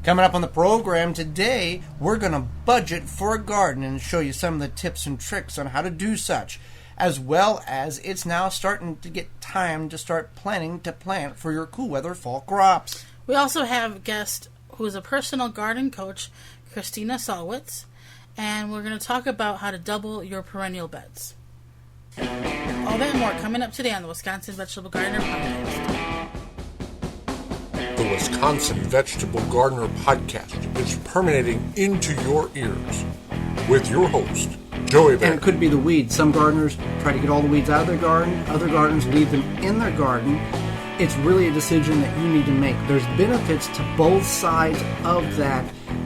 Coming up on the program today, we're going to budget for a garden and show you some of the tips and tricks on how to do such, as well as it's now starting to get time to start planning to plant for your cool weather fall crops. We also have a guest who is a personal garden coach, Christina Salwitz, and we're going to talk about how to double your perennial beds. All that and more coming up today on the Wisconsin Vegetable Gardener Podcast. The Wisconsin Vegetable Gardener Podcast is permeating into your ears with your host, Joey Bear. And it could be the weeds. Some gardeners try to get all the weeds out of their garden. Other gardeners leave them in their garden. It's really a decision that you need to make. There's benefits to both sides of that.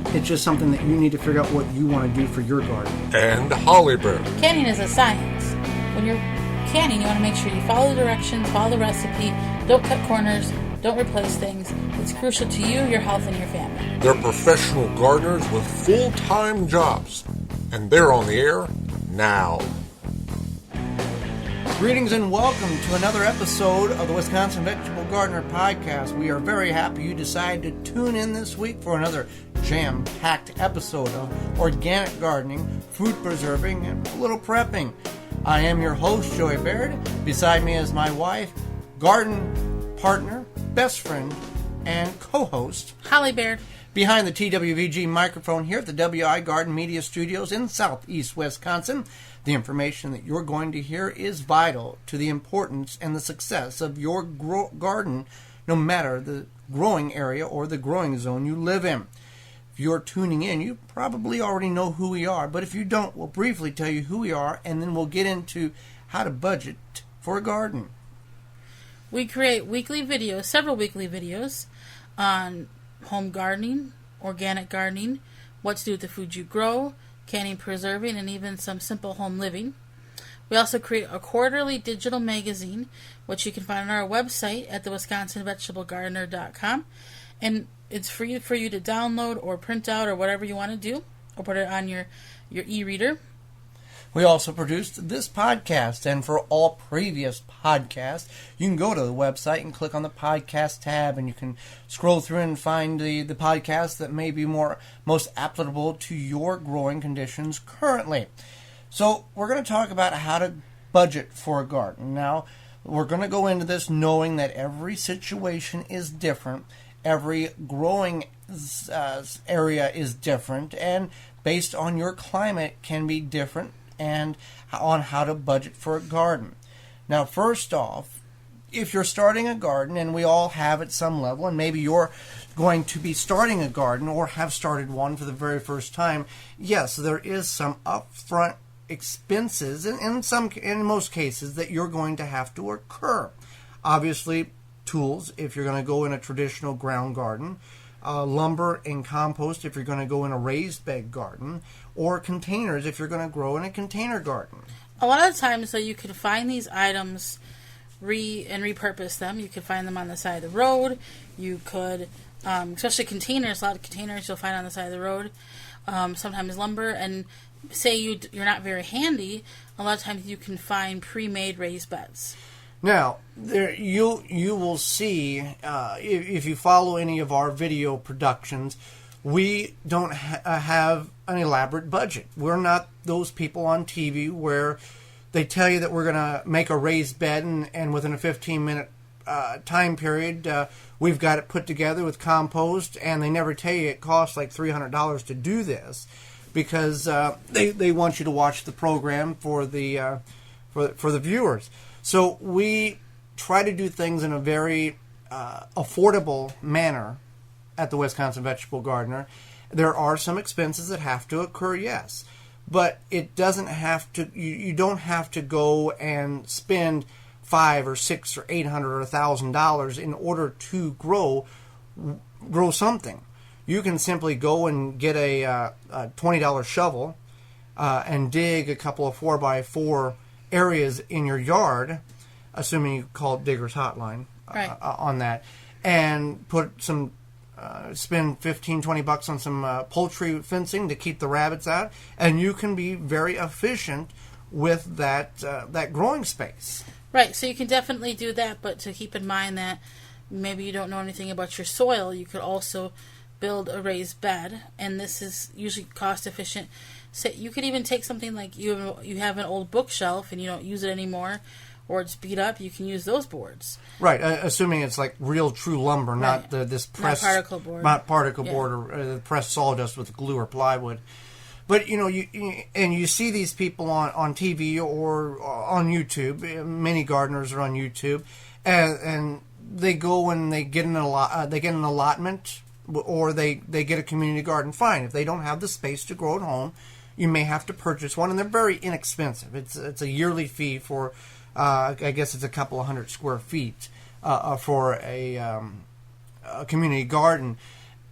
It's just something that you need to figure out what you want to do for your garden. And Holly Bear. Canning is a science. When you're canning, you want to make sure you follow the directions, follow the recipe, don't cut corners, don't replace things. It's crucial to you, your health, and your family. They're professional gardeners with full-time jobs, and they're on the air now. Greetings and welcome to another episode of the Wisconsin Vegetable Gardener Podcast. We are very happy you decided to tune in this week for another jam-packed episode of organic gardening, food preserving, and a little prepping. I am your host, Joey Baird. Beside me is my wife, garden partner, best friend, and co-host, Holly Baird. Behind the TWVG microphone here at the WI Garden Media Studios in southeast Wisconsin, the information that you're going to hear is vital to the importance and the success of your garden, no matter the growing area or the growing zone you live in. If you're tuning in, you probably already know who we are, but if you don't, we'll briefly tell you who we are, and then we'll get into how to budget for a garden. We create several weekly videos on home gardening, organic gardening, what to do with the food you grow, canning, preserving, and even some simple home living. We also create a quarterly digital magazine, which you can find on our website at thewisconsinvegetablegardener.com. And it's free for you to download or print out or whatever you want to do, or put it on your e-reader. We also produced this podcast, and for all previous podcasts, you can go to the website and click on the podcast tab, and you can scroll through and find the podcasts that may be most applicable to your growing conditions currently. So we're going to talk about how to budget for a garden. Now, we're going to go into this knowing that every situation is different, every growing area is different, and based on your climate can be different, and on how to budget for a garden. Now, first off, if you're starting a garden, and we all have at some level, and maybe you're going to be starting a garden or have started one for the very first time, yes, there is some upfront expenses, in most cases, that you're going to have to incur. Obviously, tools, if you're going to go in a traditional ground garden, lumber and compost if you're going to go in a raised bed garden, or containers if you're going to grow in a container garden. A lot of times, though, you can find these items and repurpose them. You can find them on the side of the road. You could, especially containers, a lot of containers you'll find on the side of the road. Sometimes lumber, and say you're not very handy, a lot of times you can find pre-made raised beds. Now, you will see, if you follow any of our video productions, we don't have an elaborate budget. We're not those people on TV where they tell you that we're going to make a raised bed and within a 15-minute time period, we've got it put together with compost, and they never tell you it costs like $300 to do this because they want you to watch the program for the viewers. So we try to do things in a very affordable manner at the Wisconsin Vegetable Gardener. There are some expenses that have to occur, yes, but it doesn't have to. You don't have to go and spend $500 or $600 or $800 or $1,000 in order to grow something. You can simply go and get a $20 shovel and dig a couple of 4x4 areas in your yard, assuming you call it Digger's Hotline on that, and put some spend $15-20 on some poultry fencing to keep the rabbits out, and you can be very efficient with that growing space. Right, so you can definitely do that, but to keep in mind that maybe you don't know anything about your soil, you could also build a raised bed, and this is usually cost efficient. So you could even take something like you have an old bookshelf and you don't use it anymore, or it's beat up. You can use those boards. Right, assuming it's like real true lumber, not this pressed not particle board, board or pressed sawdust with glue or plywood. But you see these people on TV or on YouTube. Many gardeners are on YouTube, and they go and they get an allotment, or they get a community garden. Fine, if they don't have the space to grow at home, you may have to purchase one, and they're very inexpensive. It's a yearly fee for, I guess it's a couple of 100 square feet for a community garden.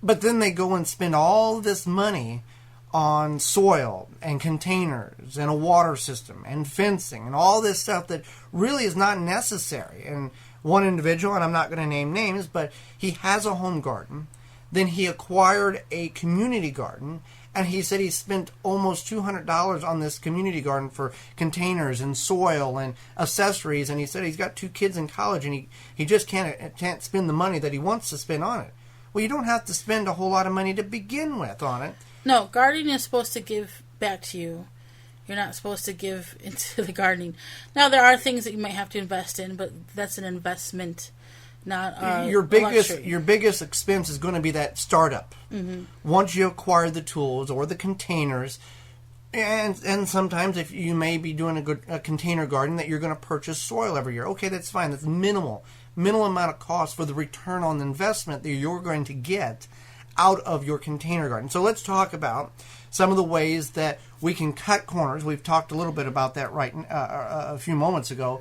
But then they go and spend all this money on soil and containers and a water system and fencing and all this stuff that really is not necessary. And one individual, and I'm not going to name names, but he has a home garden. Then he acquired a community garden, and he said he spent almost $200 on this community garden for containers and soil and accessories. And he said he's got 2 kids in college, and he just can't spend the money that he wants to spend on it. Well, you don't have to spend a whole lot of money to begin with on it. No, gardening is supposed to give back to you. You're not supposed to give into the gardening. Now, there are things that you might have to invest in, but that's an investment, not your biggest expense is going to be that startup. Mm-hmm. Once you acquire the tools or the containers, and sometimes if you may be doing a container garden that you're going to purchase soil every year. Okay, that's fine. That's minimal amount of cost for the return on the investment that you're going to get out of your container garden. So let's talk about some of the ways that we can cut corners. We've talked a little bit about that a few moments ago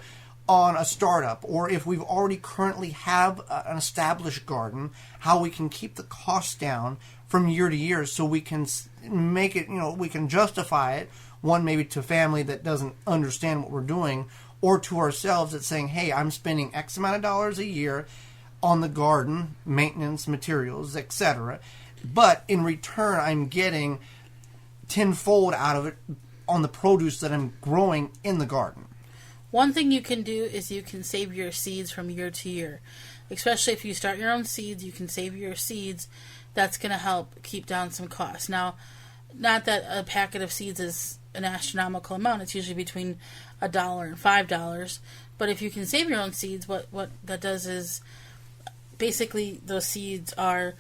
on a startup, or if we've already currently have an established garden, how we can keep the costs down from year to year so we can make it, we can justify it, one maybe to family that doesn't understand what we're doing, or to ourselves that's saying, hey, I'm spending X amount of dollars a year on the garden, maintenance, materials, etc. But in return, I'm getting tenfold out of it on the produce that I'm growing in the garden. One thing you can do is you can save your seeds from year to year. Especially if you start your own seeds, you can save your seeds. That's going to help keep down some costs. Now, not that a packet of seeds is an astronomical amount. It's usually between $1 and $5. But if you can save your own seeds, what that does is basically those seeds are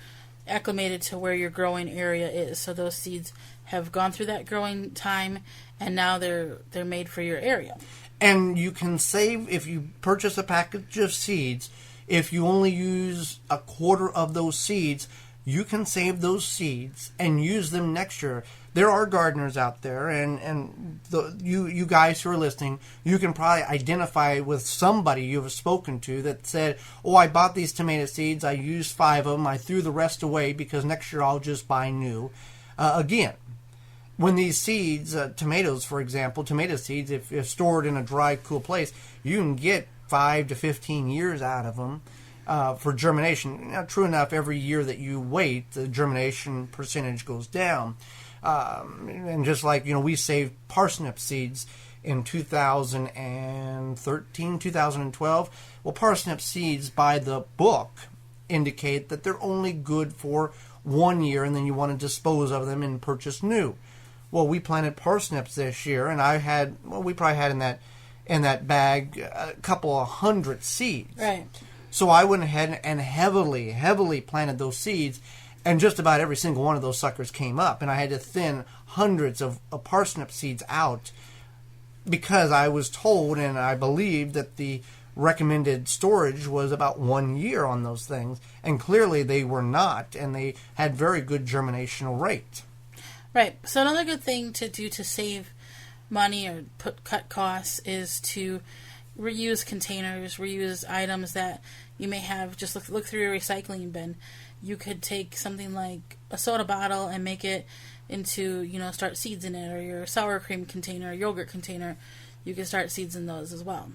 acclimated to where your growing area is. So those seeds have gone through that growing time, and now they're made for your area. And you can save, if you purchase a package of seeds, if you only use a quarter of those seeds, you can save those seeds and use them next year. There are gardeners out there, and you guys who are listening, you can probably identify with somebody you've spoken to that said, oh, I bought these tomato seeds, I used 5 of them, I threw the rest away because next year I'll just buy new. Again, when these seeds, tomatoes for example, tomato seeds, if stored in a dry, cool place, you can get 5 to 15 years out of them. For germination. Now, true enough, every year that you wait, the germination percentage goes down. And just like, we saved parsnip seeds in 2013, 2012. Well, parsnip seeds by the book indicate that they're only good for 1 year, and then you want to dispose of them and purchase new. Well, we planted parsnips this year, and we probably had in that bag a couple of 100 seeds. Right. So I went ahead and heavily planted those seeds, and just about every single one of those suckers came up, and I had to thin hundreds of parsnip seeds out because I was told and I believed that the recommended storage was about 1 year on those things, and clearly they were not, and they had very good germinational rate. Right. So another good thing to do to save money or cut costs is to reuse containers, reuse items that you may have. Just look through your recycling bin. You could take something like a soda bottle and make it into, start seeds in it, or your sour cream container, yogurt container. You can start seeds in those as well.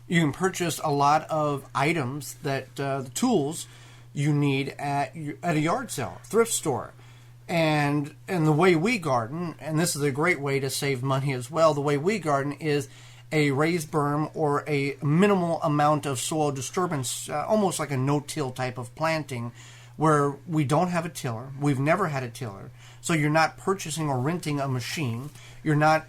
You can purchase a lot of items that the tools you need at a yard sale, thrift store. And the way we garden, and this is a great way to save money as well, the way we garden is a raised berm or a minimal amount of soil disturbance, almost like a no-till type of planting, where we don't have a tiller. We've never had a tiller. So you're not purchasing or renting a machine. You're not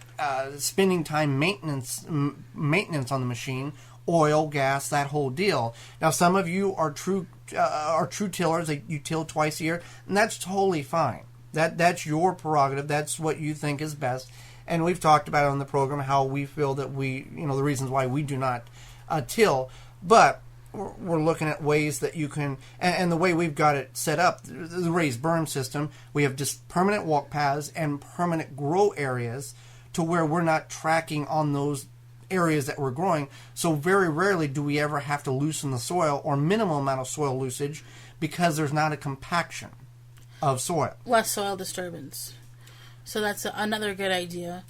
spending time maintenance on the machine, oil, gas, that whole deal. Now, some of you are true tillers. You till twice a year, and that's totally fine. That's your prerogative. That's what you think is best. And we've talked about it on the program how we feel that the reasons why we do not till. But we're looking at ways that you can, and the way we've got it set up, the raised berm system, we have just permanent walk paths and permanent grow areas to where we're not tracking on those areas that we're growing. So very rarely do we ever have to loosen the soil or minimal amount of soil loosage because there's not a compaction of soil. Less soil disturbance. So that's another good idea.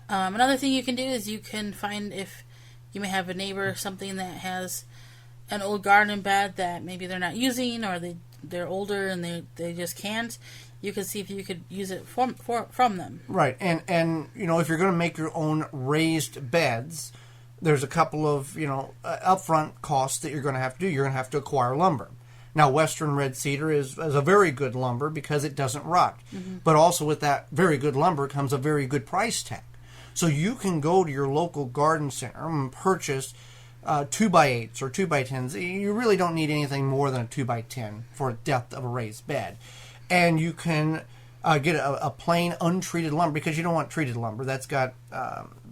Another thing you can do is you can find if you may have a neighbor or something that has an old garden bed that maybe they're not using, or they're older and they just can't. You can see if you could use it from them. Right, and if you're going to make your own raised beds, there's a couple of upfront costs that you're going to have to do. You're going to have to acquire lumber. Now, Western red cedar is a very good lumber because it doesn't rot. Mm-hmm. But also with that very good lumber comes a very good price tag. So you can go to your local garden center and purchase 2x8s or 2x10s. You really don't need anything more than a 2x10 for a depth of a raised bed. And you can get a plain untreated lumber, because you don't want treated lumber. That's got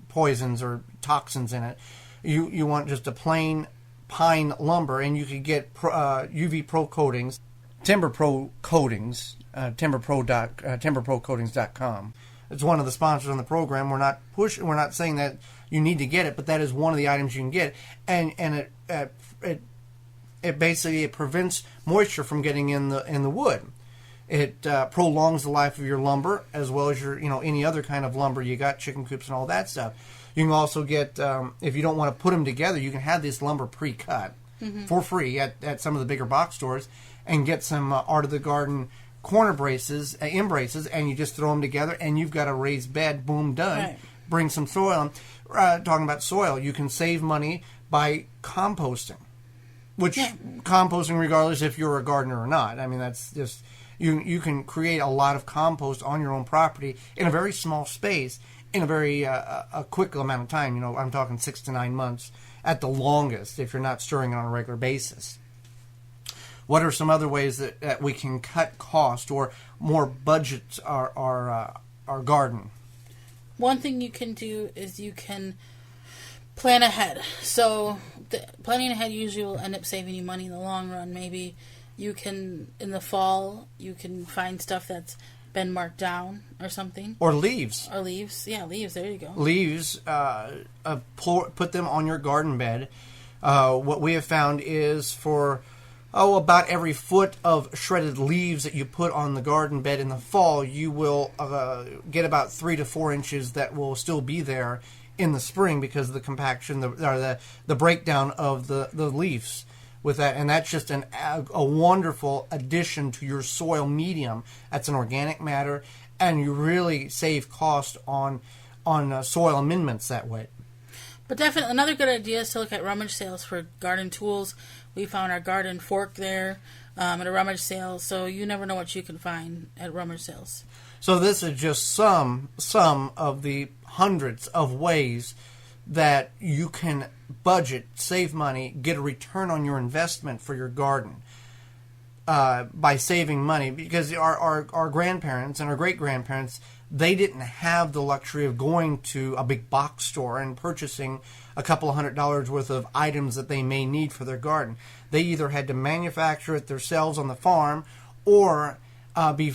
poisons or toxins in it. You want just a plain pine lumber, and you could get UV Pro coatings, Timber Pro coatings, timberprocoatings.com. It's one of the sponsors on the program. We're not saying that you need to get it, but that is one of the items you can get, and it basically prevents moisture from getting in the wood. It prolongs the life of your lumber, as well as your any other kind of lumber you got, chicken coops and all that stuff. You can also get, if you don't want to put them together, you can have this lumber pre-cut for free at some of the bigger box stores, and get some Art of the Garden corner braces, embraces, and you just throw them together, and you've got a raised bed. Boom, done. Right. Bring some soil. Talking about soil, you can save money by composting, composting regardless if you're a gardener or not. I mean, that's just you can create a lot of compost on your own property in a very small space in a very a quick amount of time. I'm talking 6 to 9 months at the longest if you're not stirring it on a regular basis. What are some other ways that we can cut cost or more budget our garden? One thing you can do is you can plan ahead. So planning ahead usually will end up saving you money in the long run. Maybe you can, in the fall, you can find stuff that's been marked down or something. Or leaves. Yeah, leaves. There you go. Leaves, put them on your garden bed. What we have found is for about every foot of shredded leaves that you put on the garden bed in the fall, you will get about 3 to 4 inches that will still be there in the spring because of the compaction, the breakdown of the leaves with that. And that's just a wonderful addition to your soil medium. That's an organic matter, and you really save cost on soil amendments that way. But definitely another good idea is to look at rummage sales for garden tools. We found our garden fork there at a rummage sale, so you never know what you can find at rummage sales. So this is just some of the hundreds of ways that you can budget, save money, get a return on your investment for your garden by saving money. Because our grandparents and our great-grandparents, they didn't have the luxury of going to a big box store and purchasing a couple of $100 worth of items that they may need for their garden. They either had to manufacture it themselves on the farm or be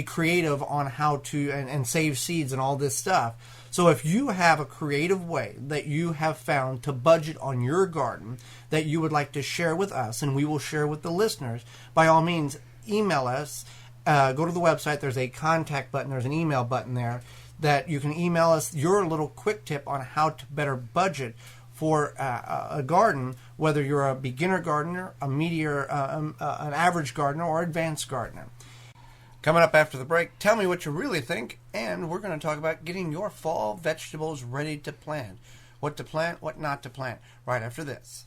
creative on how to and save seeds and all this stuff. So if you have a creative way that you have found to budget on your garden that you would like to share with us, and we will share with the listeners, by all means, email us. Go to the website. There's a contact button. There's an email button there that you can email us your little quick tip on how to better budget for a garden, whether you're a beginner gardener, a an average gardener, or advanced gardener. Coming up after the break, tell me what you really think, and we're going to talk about getting your fall vegetables ready to plant. What to plant, what not to plant, right after this.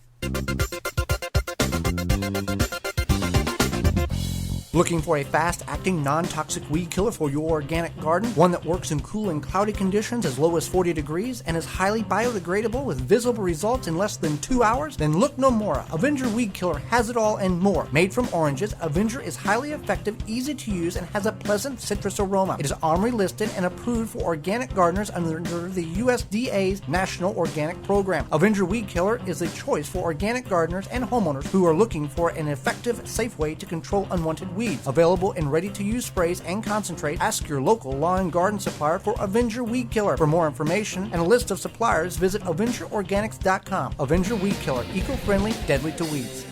Looking for a fast-acting, non-toxic weed killer for your organic garden? One that works in cool and cloudy conditions as low as 40 degrees and is highly biodegradable with visible results in less than 2 hours? Then look no more. Avenger Weed Killer has it all and more. Made from oranges, Avenger is highly effective, easy to use, and has a pleasant citrus aroma. It is OMRI listed and approved for organic gardeners under the USDA's National Organic Program. Avenger Weed Killer is a choice for organic gardeners and homeowners who are looking for an effective, safe way to control unwanted weeds. Available in ready-to-use sprays and concentrate. Ask your local lawn and garden supplier for Avenger Weed Killer. For more information and a list of suppliers, visit AvengerOrganics.com. Avenger Weed Killer, eco-friendly, deadly to weeds.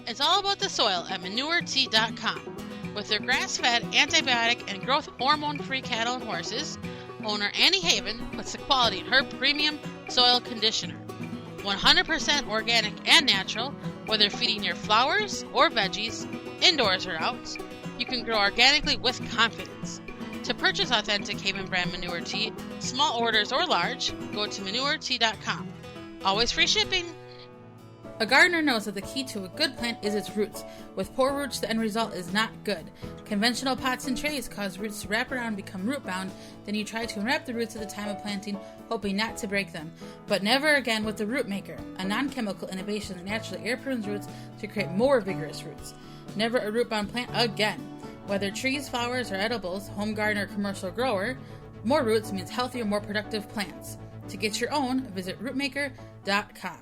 It's all about the soil at ManureT.com. With their grass-fed, antibiotic, and growth hormone-free cattle and horses, owner Annie Haven puts the quality in her premium soil conditioner. 100% organic and natural, whether feeding your flowers or veggies, indoors or out, you can grow organically with confidence. To purchase authentic Haven brand Manure Tea, small orders or large, go to ManureT.com. Always free shipping. A gardener knows that the key to a good plant is its roots. With poor roots, the end result is not good. Conventional pots and trays cause roots to wrap around and become root bound. Then you try to unwrap the roots at the time of planting, hoping not to break them. But never again with the Root Maker, a non-chemical innovation that naturally air prunes roots to create more vigorous roots. Never a root bound plant again. Whether trees, flowers, or edibles, home garden or commercial grower, more roots means healthier, more productive plants. To get your own, visit rootmaker.com.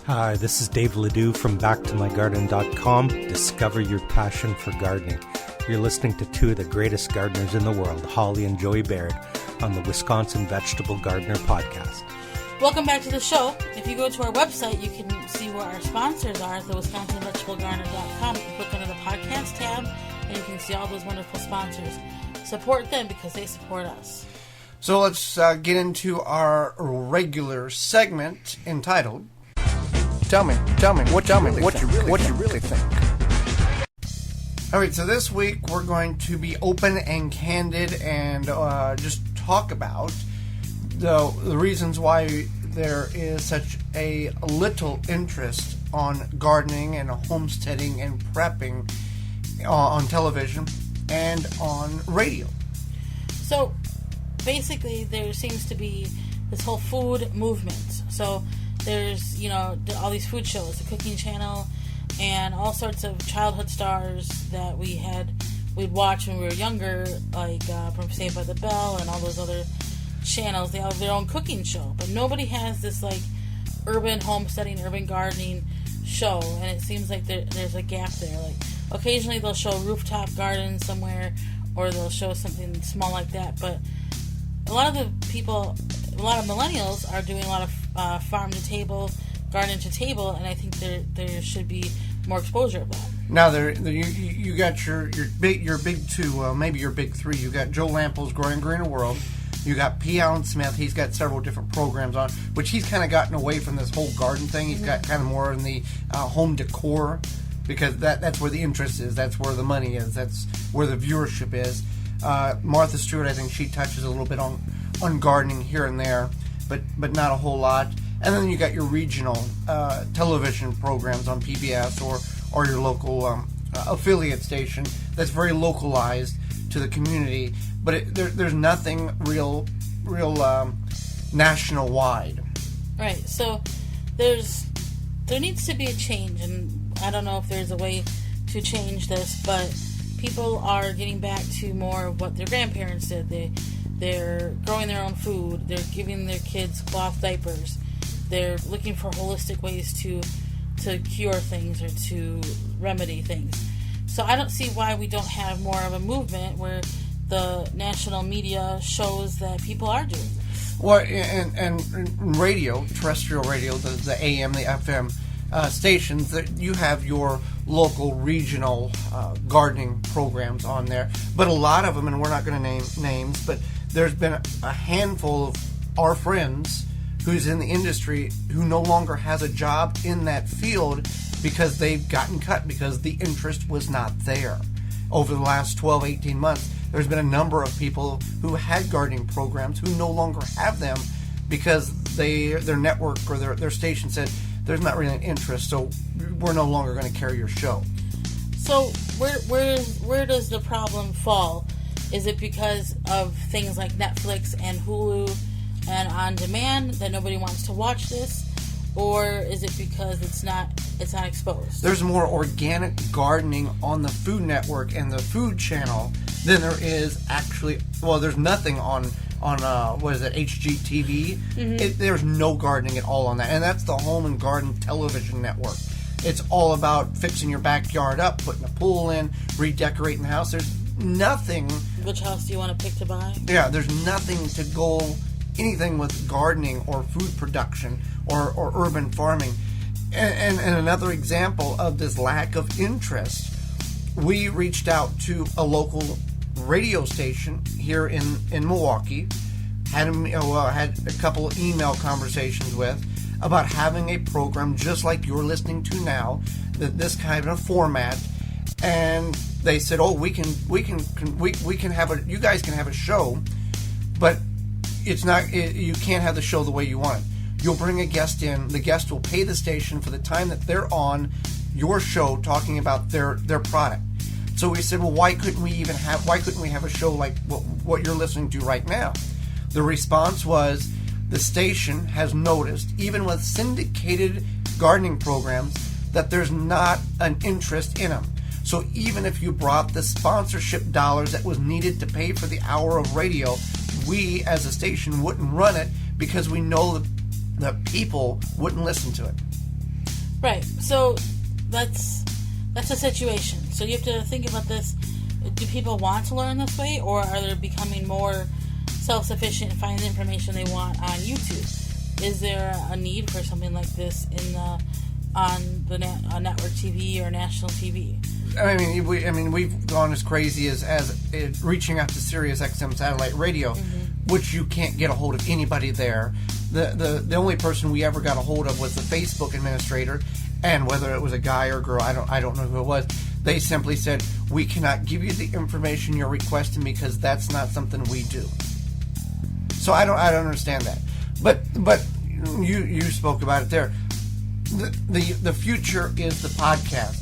Hi, this is Dave Ledoux from BackToMyGarden.com. Discover your passion for gardening. You're listening to two of the greatest gardeners in the world, Holly and Joey Baird, on the Wisconsin Vegetable Gardener Podcast. Welcome back to the show. If you go to our website, you can see where our sponsors are at the WisconsinVegetableGardener.com. You can click under the podcast tab, and you can see all those wonderful sponsors. Support them because they support us. So let's get into our regular segment entitled Tell me what you really think. All right, so this week we're going to be open and candid and just talk about the reasons why there is such a little interest on gardening and homesteading and prepping on television and on radio. So basically there seems to be this whole food movement. So there's, all these food shows, the Cooking Channel, and all sorts of childhood stars that we'd watch when we were younger, like from Saved by the Bell and all those other channels. They have their own cooking show, but nobody has this like urban homesteading, urban gardening show, and it seems like there's a gap there. Like occasionally they'll show rooftop gardens somewhere, or they'll show something small like that, but a lot of millennials are doing a lot of farm to table, garden to table, and I think there should be more exposure of that. Now, you got your big two, maybe your big three. You got Joe Lample's Growing Greener World. You got P. Allen Smith. He's got several different programs on, which he's kind of gotten away from this whole garden thing. He's got kind of more in the home decor, because that's where the interest is. That's where the money is. That's where the viewership is. Martha Stewart, I think she touches a little bit on gardening here and there, but not a whole lot. And then you got your regional television programs on PBS or your local affiliate station that's very localized to the community. But there's nothing real national wide. Right. So there needs to be a change, and I don't know if there's a way to change this, but people are getting back to more of what their grandparents did. They're growing their own food. They're giving their kids cloth diapers. They're looking for holistic ways to cure things or to remedy things. So I don't see why we don't have more of a movement where the national media shows that people are doing this. Well, and radio, terrestrial radio, the AM, the FM stations, that you have your local regional gardening programs on there. But a lot of them, and we're not going to name names, but there's been a handful of our friends who's in the industry who no longer has a job in that field because they've gotten cut because the interest was not there. Over the last 12, 18 months, there's been a number of people who had gardening programs who no longer have them because their network or their station said there's not really an interest, so we're no longer going to carry your show. So where does the problem fall? Is it because of things like Netflix and Hulu and on demand that nobody wants to watch this, or is it because it's not exposed? There's more organic gardening on the Food Network and the Food Channel than there is actually. Well, there's nothing on what is it, HGTV? Mm-hmm. There's no gardening at all on that, and that's the Home and Garden Television Network. It's all about fixing your backyard up, putting a pool in, redecorating the house. There's nothing. Which house do you want to pick to buy? Yeah, there's nothing to go anything with gardening or food production or urban farming. And another example of this lack of interest, we reached out to a local radio station here in Milwaukee, had a couple of email conversations with about having a program just like you're listening to now, this kind of format, and they said, "Oh, we can have a, you guys can have a show, but you can't have the show the way you want it. You'll bring a guest in. The guest will pay the station for the time that they're on your show talking about their product." So we said, "Well, why couldn't we have a show like what you're listening to right now?" The response was, the station has noticed, even with syndicated gardening programs, that there's not an interest in them. So even if you brought the sponsorship dollars that was needed to pay for the hour of radio, we as a station wouldn't run it because we know that people wouldn't listen to it. Right. So that's a situation. So you have to think about this. Do people want to learn this way, or are they becoming more self-sufficient and find the information they want on YouTube? Is there a need for something like this on network TV or national TV? We've gone as crazy as reaching out to Sirius XM satellite radio, which you can't get a hold of anybody there. The only person we ever got a hold of was the Facebook administrator, and whether it was a guy or girl, I don't know who it was. They simply said, "We cannot give you the information you're requesting because that's not something we do." So I don't understand that. But you spoke about it there. The future is the podcast,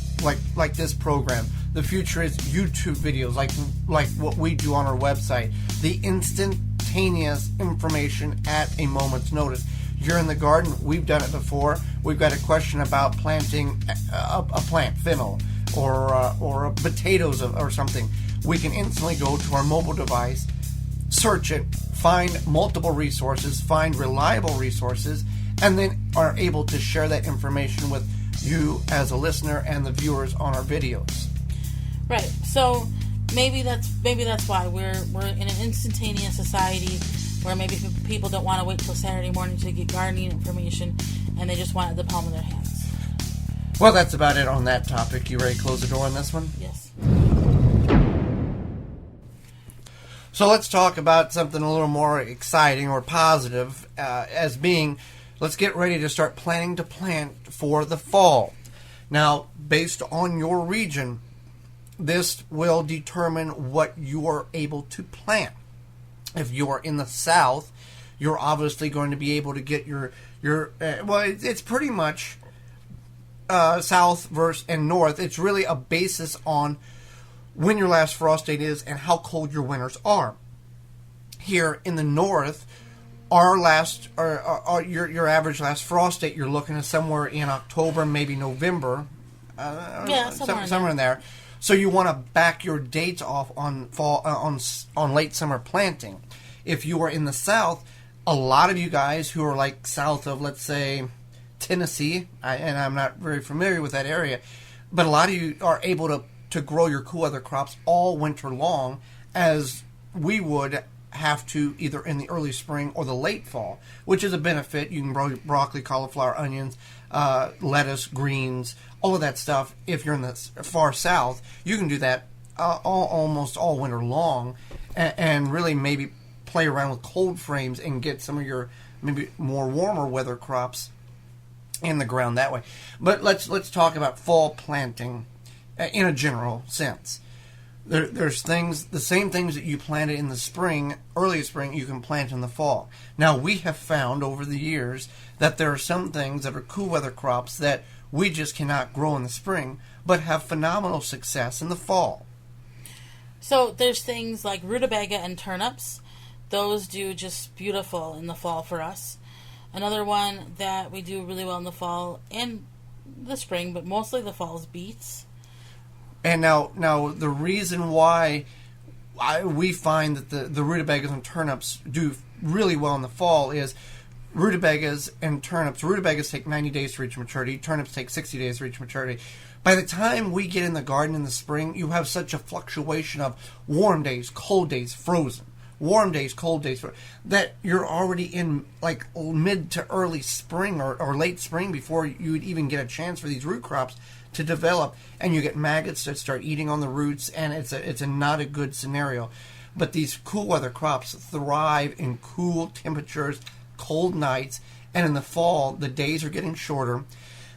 like this program. The future is YouTube videos, like what we do on our website. The instantaneous information at a moment's notice. You're in the garden. We've done it before. We've got a question about planting a plant, fennel, or potatoes or something. We can instantly go to our mobile device, search it, find multiple resources, find reliable resources, and then are able to share that information with you as a listener and the viewers on our videos. Right. So maybe that's why we're in an instantaneous society where maybe people don't want to wait till Saturday morning to get gardening information, and they just want it at the palm of their hands. Well, that's about it on that topic. You ready to close the door on this one? Yes. So let's talk about something a little more exciting or positive, as being, let's get ready to start planning to plant for the fall. Now, based on your region, this will determine what you are able to plant. If you are in the south, you're obviously going to be able to get it's pretty much south versus and north. It's really a basis on when your last frost date is and how cold your winters are. Here in the north, your average last frost date, you're looking at somewhere in October, maybe November. Somewhere in there. So you want to back your dates off on fall on late summer planting. If you are in the south, a lot of you guys who are like south of, let's say, Tennessee, and I'm not very familiar with that area, but a lot of you are able to grow your cool weather crops all winter long, as we would have to either in the early spring or the late fall, which is a benefit. You can grow broccoli, cauliflower, onions, lettuce, greens, all of that stuff. If you're in the far south, you can do that almost all winter long, and really maybe play around with cold frames and get some of your maybe more warmer weather crops in the ground that way. But let's talk about fall planting in a general sense. There's things, the same things that you planted in the spring, early spring, you can plant in the fall. Now, we have found over the years that there are some things that are cool weather crops that we just cannot grow in the spring, but have phenomenal success in the fall. So there's things like rutabaga and turnips. Those do just beautiful in the fall for us. Another one that we do really well in the fall and the spring, but mostly the fall, is beets. And now the reason why we find that the rutabagas and turnips do really well in the fall is rutabagas and turnips. Rutabagas take 90 days to reach maturity. Turnips take 60 days to reach maturity. By the time we get in the garden in the spring, you have such a fluctuation of warm days, cold days, frozen. Warm days, cold days, that you're already in like mid to early spring or late spring before you would even get a chance for these root crops to develop, and you get maggots that start eating on the roots, and it's a not a good scenario. But these cool weather crops thrive in cool temperatures, cold nights, and in the fall the days are getting shorter.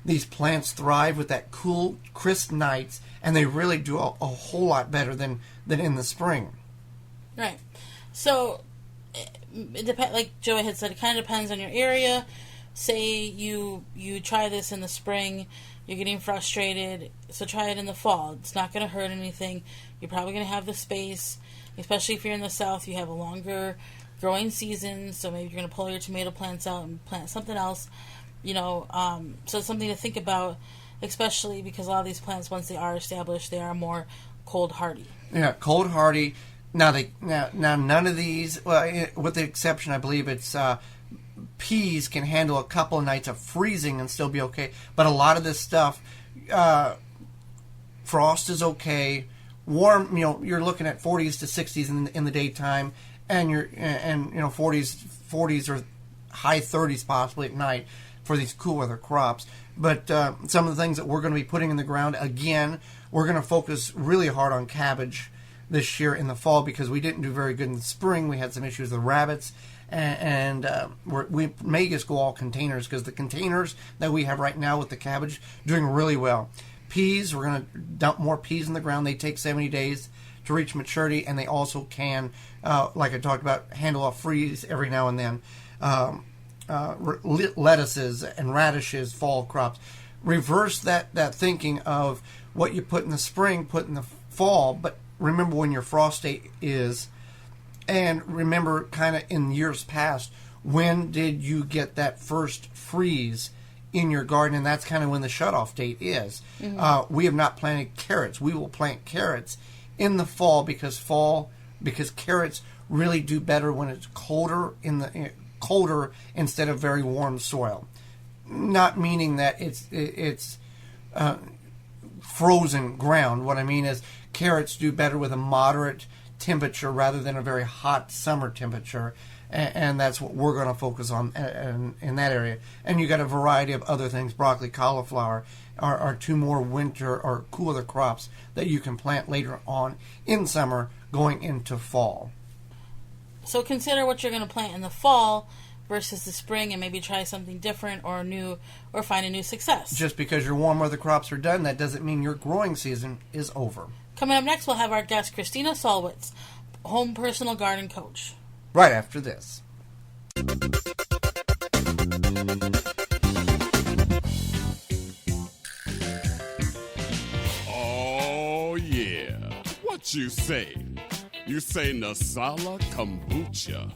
These plants thrive with that cool, crisp nights, and they really do a whole lot better than in the spring. Right. So, it like Joey had said, it kind of depends on your area. Say you try this in the spring, you're getting frustrated, so try it in the fall. It's not going to hurt anything. You're probably going to have the space, especially if you're in the south. You have a longer growing season, so maybe you're going to pull your tomato plants out and plant something else. So it's something to think about, especially because a lot of these plants, once they are established, they are more cold hardy. Yeah, cold hardy. Now none of these, well, with the exception, I believe it's peas can handle a couple of nights of freezing and still be okay. But a lot of this stuff, frost is okay. Warm, you're looking at 40s to 60s in the daytime, and 40s or high 30s possibly at night for these cool weather crops. But some of the things that we're going to be putting in the ground, again, we're going to focus really hard on cabbage this year in the fall because we didn't do very good in the spring. We had some issues with rabbits, and we may just go all containers because the containers that we have right now with the cabbage doing really well. Peas, we're going to dump more peas in the ground. They take 70 days to reach maturity, and they also can, like I talked about, handle a freeze every now and then. Lettuces and radishes, fall crops. Reverse that thinking of what you put in the spring, put in the fall, but remember when your frost date is, and remember kind of in years past, when did you get that first freeze in your garden, and that's kind of when the shutoff date is. Mm-hmm. We have not planted carrots. We will plant carrots in the fall because carrots really do better when it's colder instead of very warm soil. Not meaning that it's frozen ground. What I mean is carrots do better with a moderate temperature rather than a very hot summer temperature, and that's what we're going to focus on in that area. And you got a variety of other things. Broccoli, cauliflower are two more winter or cooler crops that you can plant later on in summer going into fall. So consider what you're going to plant in the fall versus the spring, and maybe try something different or new, or find a new success. Just because your warm weather crops are done, that doesn't mean your growing season is over. Coming up next, we'll have our guest Christina Salwitz, home personal garden coach. Right after this. Oh yeah, what you say? You say Nasala Kombucha.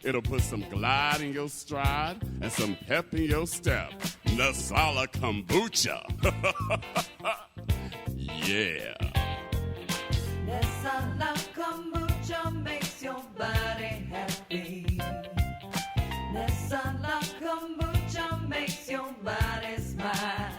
It'll put some glide in your stride and some pep in your step. Nasala Kombucha. Yeah. Nasala Kombucha makes your body happy. Nasala Kombucha makes your body smile.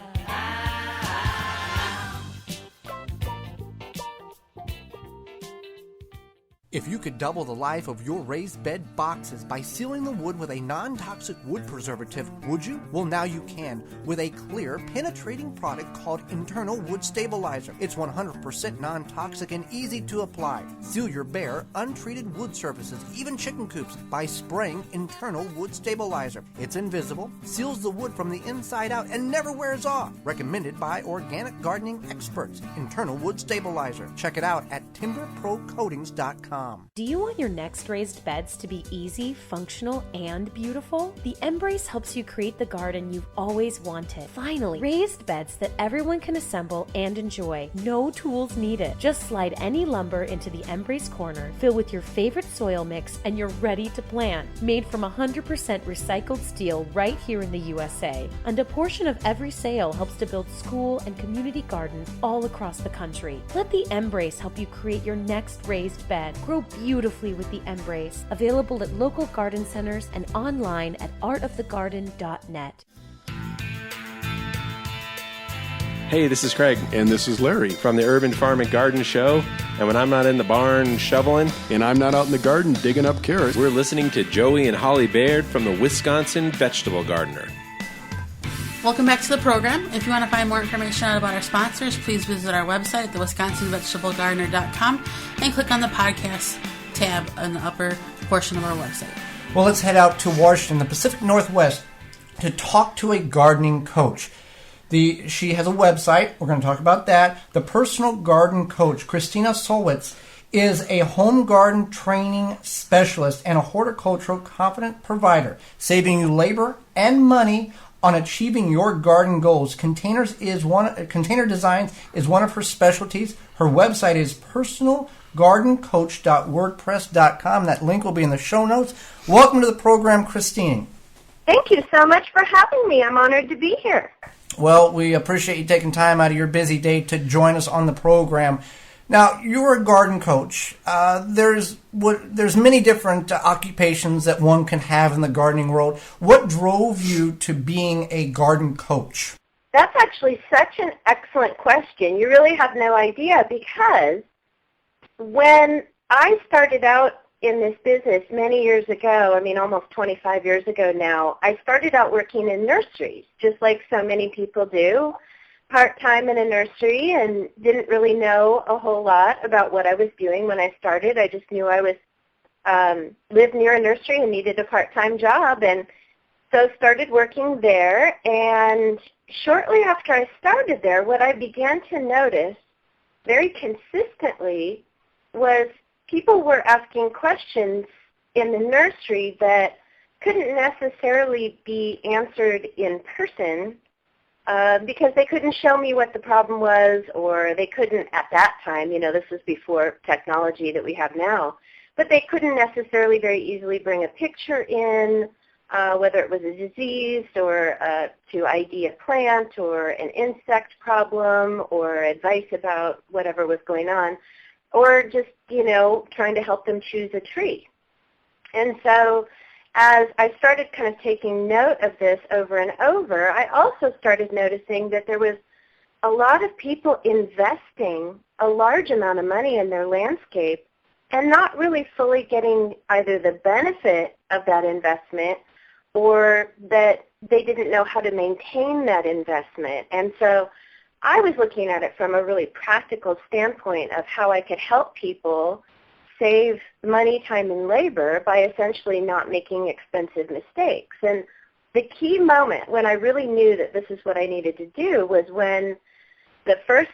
If you could double the life of your raised bed boxes by sealing the wood with a non-toxic wood preservative, would you? Well, now you can with a clear, penetrating product called Internal Wood Stabilizer. It's 100% non-toxic and easy to apply. Seal your bare, untreated wood surfaces, even chicken coops, by spraying Internal Wood Stabilizer. It's invisible, seals the wood from the inside out, and never wears off. Recommended by organic gardening experts. Internal Wood Stabilizer. Check it out at timberprocoatings.com. embrace.com. Do you want your next raised beds to be easy, functional, and beautiful? The Embrace helps you create the garden you've always wanted. Finally, raised beds that everyone can assemble and enjoy. No tools needed. Just slide any lumber into the Embrace corner, fill with your favorite soil mix, and you're ready to plant. Made from 100% recycled steel right here in the USA. And a portion of every sale helps to build school and community gardens all across the country. Let the Embrace help you create your next raised bed. Grow beautifully with the Embrace. Available at local garden centers and online at artofthegarden.net. Hey, this is Craig. And this is Larry. From the Urban Farm and Garden Show. And when I'm not in the barn shoveling, And I'm not out in the garden digging up carrots. we're listening to Joey and Holly Baird from the Wisconsin Vegetable Gardener. Welcome back to the program. If you want to find more information out about our sponsors, please visit our website at thewisconsinvegetablegardener.com and click on the podcast tab in the upper portion of our website. Well, let's head out to Washington, the Pacific Northwest, to talk to a gardening coach. She has a website. We're going to talk about that. The personal garden coach, Christina Salwitz, is a home garden training specialist and a horticultural confident provider, saving you labor and money on achieving your garden goals. Container design is one of her specialties. Her website is personalgardencoach.wordpress.com. That link will be in the show notes. Welcome to the program, Christine. Thank you so much for having me. I'm honored to be here. Well, we appreciate you taking time out of your busy day to join us on the program. Now, you're a garden coach. There's many different occupations that one can have in the gardening world. What drove you to being a garden coach? That's actually such an excellent question. You really have no idea, because when I started out in this business many years ago, almost 25 years ago now, I started out working in nurseries, just like so many people do, part-time in a nursery, and didn't really know a whole lot about what I was doing when I started. I just knew I was lived near a nursery and needed a part-time job, and so started working there. And shortly after I started there, what I began to notice very consistently was people were asking questions in the nursery that couldn't necessarily be answered in person because they couldn't show me what the problem was, or they couldn't at that time, this was before technology that we have now, but they couldn't necessarily very easily bring a picture in, whether it was a disease or to ID a plant or an insect problem or advice about whatever was going on, or just, trying to help them choose a tree. And so as I started kind of taking note of this over and over, I also started noticing that there was a lot of people investing a large amount of money in their landscape and not really fully getting either the benefit of that investment or that they didn't know how to maintain that investment. And so I was looking at it from a really practical standpoint of how I could help people save money, time, and labor by essentially not making expensive mistakes. And the key moment when I really knew that this is what I needed to do was when the first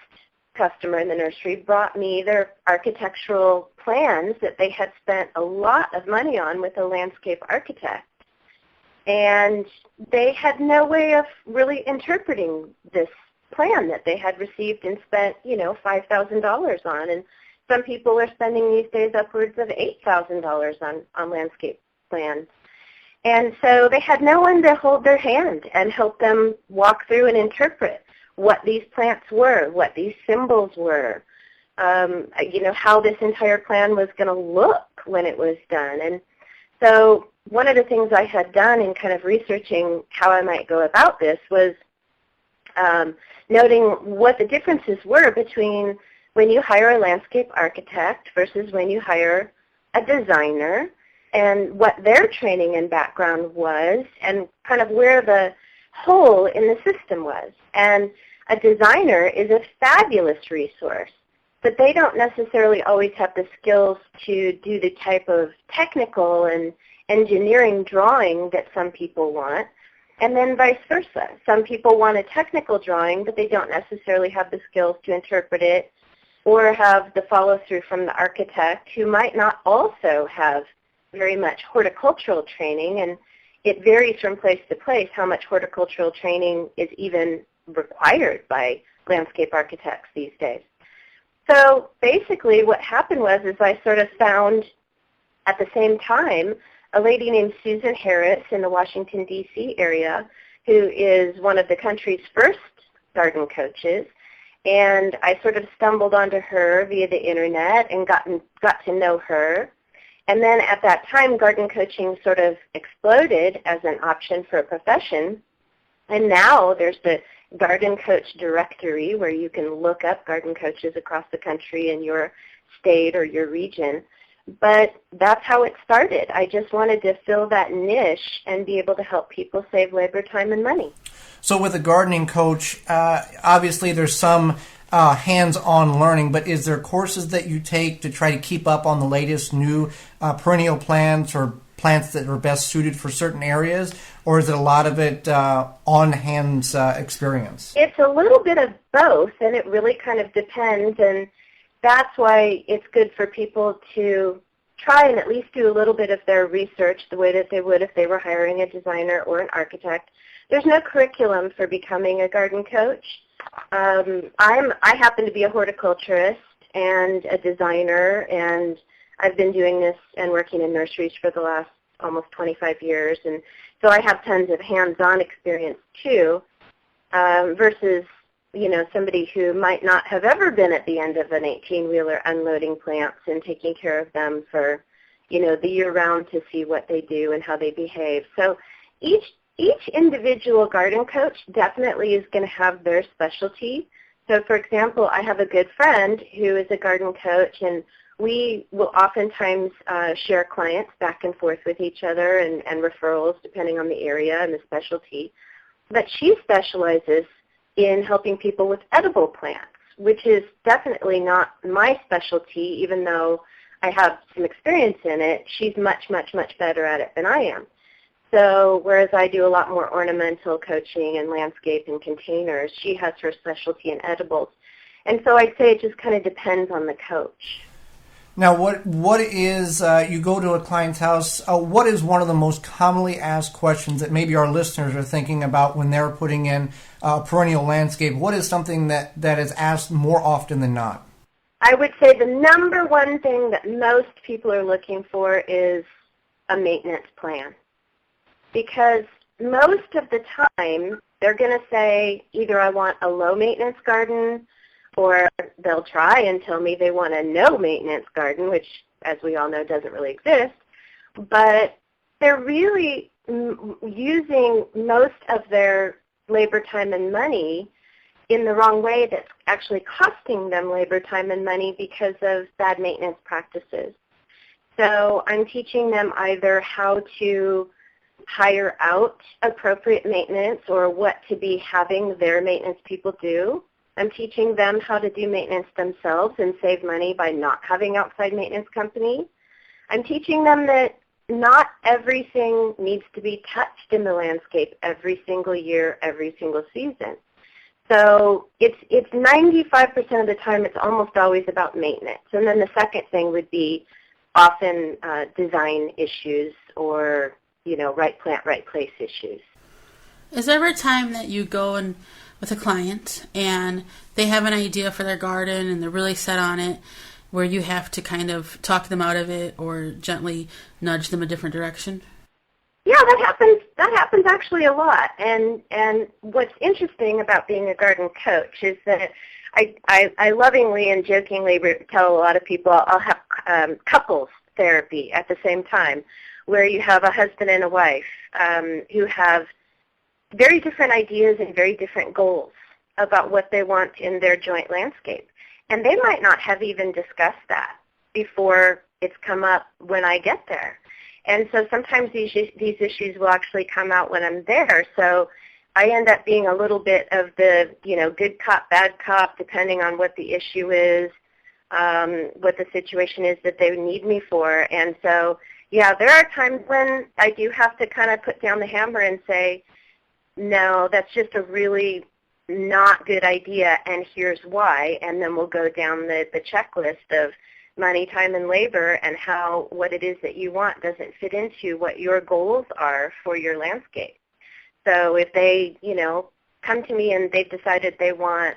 customer in the nursery brought me their architectural plans that they had spent a lot of money on with a landscape architect. And they had no way of really interpreting this plan that they had received and spent, $5,000 on. And some people are spending these days upwards of $8,000 on landscape plans. And so they had no one to hold their hand and help them walk through and interpret what these plants were, what these symbols were, how this entire plan was going to look when it was done. And so one of the things I had done in kind of researching how I might go about this was noting what the differences were between when you hire a landscape architect versus when you hire a designer, and what their training and background was, and kind of where the hole in the system was. And a designer is a fabulous resource, but they don't necessarily always have the skills to do the type of technical and engineering drawing that some people want. And then vice versa. Some people want a technical drawing, but they don't necessarily have the skills to interpret it or have the follow-through from the architect who might not also have very much horticultural training, and it varies from place to place how much horticultural training is even required by landscape architects these days. So basically what happened was I sort of found at the same time a lady named Susan Harris in the Washington, D.C. area, who is one of the country's first garden coaches. And I sort of stumbled onto her via the internet and got to know her. And then at that time, garden coaching sort of exploded as an option for a profession. And now there's the Garden Coach Directory where you can look up garden coaches across the country in your state or your region. But that's how it started. I just wanted to fill that niche and be able to help people save labor, time, and money. So with a gardening coach, obviously there's some hands-on learning, but is there courses that you take to try to keep up on the latest new perennial plants or plants that are best suited for certain areas, or is it a lot of it on-hands experience? It's a little bit of both, and it really kind of depends, and that's why it's good for people to try and at least do a little bit of their research the way that they would if they were hiring a designer or an architect. There's no curriculum for becoming a garden coach. I happen to be a horticulturist and a designer, and I've been doing this and working in nurseries for the last almost 25 years, and so I have tons of hands-on experience too, versus somebody who might not have ever been at the end of an 18-wheeler unloading plants and taking care of them for the year round to see what they do and how they behave. So each individual garden coach definitely is going to have their specialty. So for example, I have a good friend who is a garden coach, and we will oftentimes share clients back and forth with each other and referrals depending on the area and the specialty. But she specializes in helping people with edible plants, which is definitely not my specialty, even though I have some experience in it. She's much, much, much better at it than I am. So whereas I do a lot more ornamental coaching and landscape and containers, she has her specialty in edibles. And so I'd say it just kind of depends on the coach. Now, what is, you go to a client's house, what is one of the most commonly asked questions that maybe our listeners are thinking about when they're putting in perennial landscape? What is something that is asked more often than not? I would say the number one thing that most people are looking for is a maintenance plan. Because most of the time, they're going to say either I want a low-maintenance garden, or they'll try and tell me they want a no-maintenance garden, which, as we all know, doesn't really exist. But they're really using most of their labor, time, and money in the wrong way that's actually costing them labor, time, and money because of bad maintenance practices. So I'm teaching them either how to hire out appropriate maintenance or what to be having their maintenance people do. I'm teaching them how to do maintenance themselves and save money by not having outside maintenance company. I'm teaching them that not everything needs to be touched in the landscape every single year, every single season. So it's 95% of the time it's almost always about maintenance. And then the second thing would be often design issues or right plant, right place issues. Is there ever a time that you go and with a client and they have an idea for their garden and they're really set on it, where you have to kind of talk them out of it or gently nudge them a different direction? Yeah, that happens actually a lot. And what's interesting about being a garden coach is that I lovingly and jokingly tell a lot of people I'll have couples therapy at the same time, where you have a husband and a wife who have very different ideas and very different goals about what they want in their joint landscape. And they might not have even discussed that before it's come up when I get there. And so sometimes these issues will actually come out when I'm there. So I end up being a little bit of the, good cop, bad cop, depending on what the issue is, what the situation is that they need me for. And so, yeah, there are times when I do have to kind of put down the hammer and say, no, that's just a really not good idea, and here's why, and then we'll go down the checklist of money, time, and labor, and how what it is that you want doesn't fit into what your goals are for your landscape. So if they, come to me and they've decided they want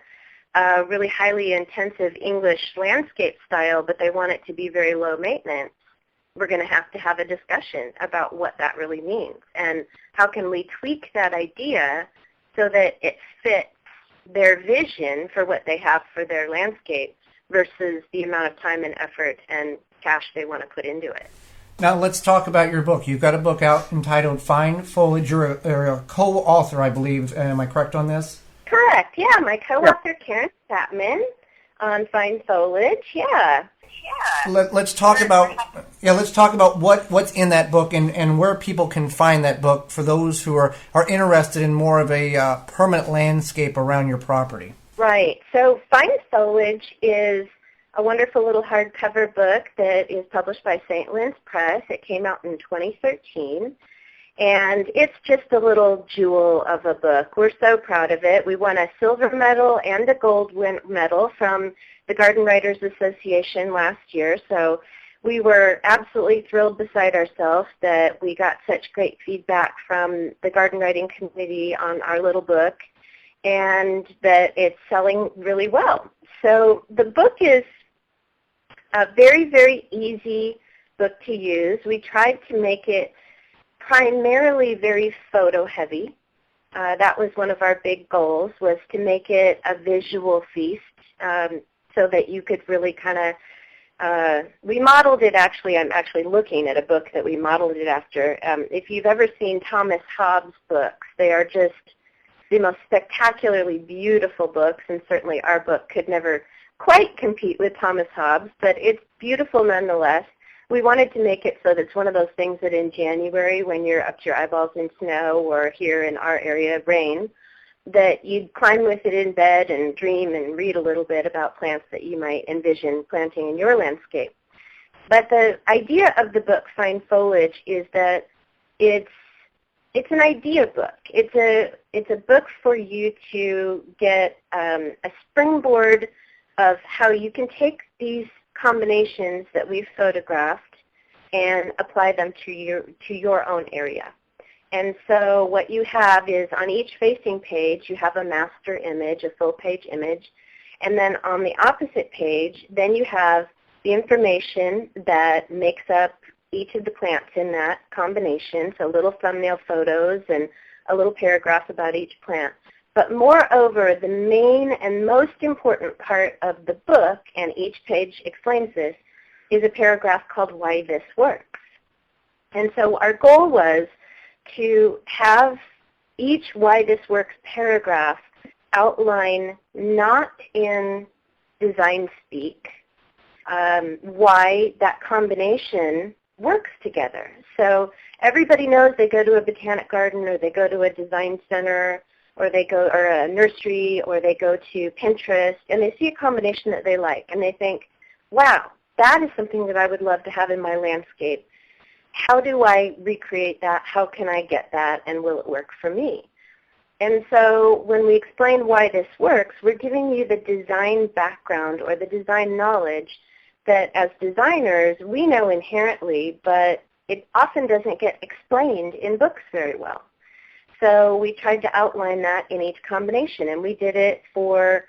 a really highly intensive English landscape style, but they want it to be very low maintenance, we're going to have a discussion about what that really means and how can we tweak that idea so that it fits their vision for what they have for their landscape versus the amount of time and effort and cash they want to put into it. Now let's talk about your book. You've got a book out entitled Fine Foliage. You're a co-author, I believe. Am I correct on this? Correct. Yeah, my co-author Karen Chapman on Fine Foliage. Yeah. Let's talk about what's in that book and where people can find that book for those who are interested in more of a permanent landscape around your property. Right. So Fine Foliage is a wonderful little hardcover book that is published by St. Lynn's Press. It came out in 2013, and it's just a little jewel of a book. We're so proud of it. We won a silver medal and a gold medal from the Garden Writers Association last year, so we were absolutely thrilled beside ourselves that we got such great feedback from the garden writing community on our little book and that it's selling really well. So the book is a very, very easy book to use. We tried to make it primarily very photo heavy. That was one of our big goals, was to make it a visual feast so that you could really kind of, we modeled it actually, I'm actually looking at a book that we modeled it after. If you've ever seen Thomas Hobbes' books, they are just the most spectacularly beautiful books, and certainly our book could never quite compete with Thomas Hobbes, but it's beautiful nonetheless. We wanted to make it so that it's one of those things that in January, when you're up to your eyeballs in snow, or here in our area, rain, that you'd climb with it in bed and dream and read a little bit about plants that you might envision planting in your landscape. But the idea of the book, Fine Foliage, is that it's an idea book. It's a book for you to get a springboard of how you can take these combinations that we've photographed and apply them to your own area. And so what you have is on each facing page you have a master image, a full page image, and then on the opposite page then you have the information that makes up each of the plants in that combination, so little thumbnail photos and a little paragraph about each plant. But moreover, the main and most important part of the book, and each page explains this, is a paragraph called Why This Works. And so our goal was to have each Why This Works paragraph outline, not in design speak, why that combination works together. So everybody knows they go to a botanic garden, or they go to a design center, or they go, or a nursery, or they go to Pinterest, and they see a combination that they like, and they think, wow, that is something that I would love to have in my landscape. How do I recreate that? How can I get that, and will it work for me? And so when we explain why this works, we're giving you the design background or the design knowledge that as designers we know inherently, but it often doesn't get explained in books very well. So we tried to outline that in each combination, and we did it for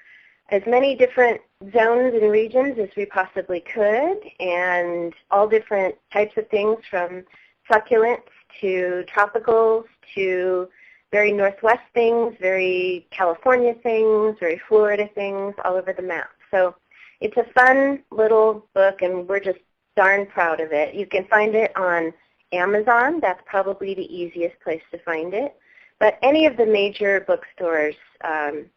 as many different zones and regions as we possibly could, and all different types of things from succulents to tropicals to very Northwest things, very California things, very Florida things, all over the map. So it's a fun little book, and we're just darn proud of it. You can find it on Amazon. That's probably the easiest place to find it. But any of the major bookstores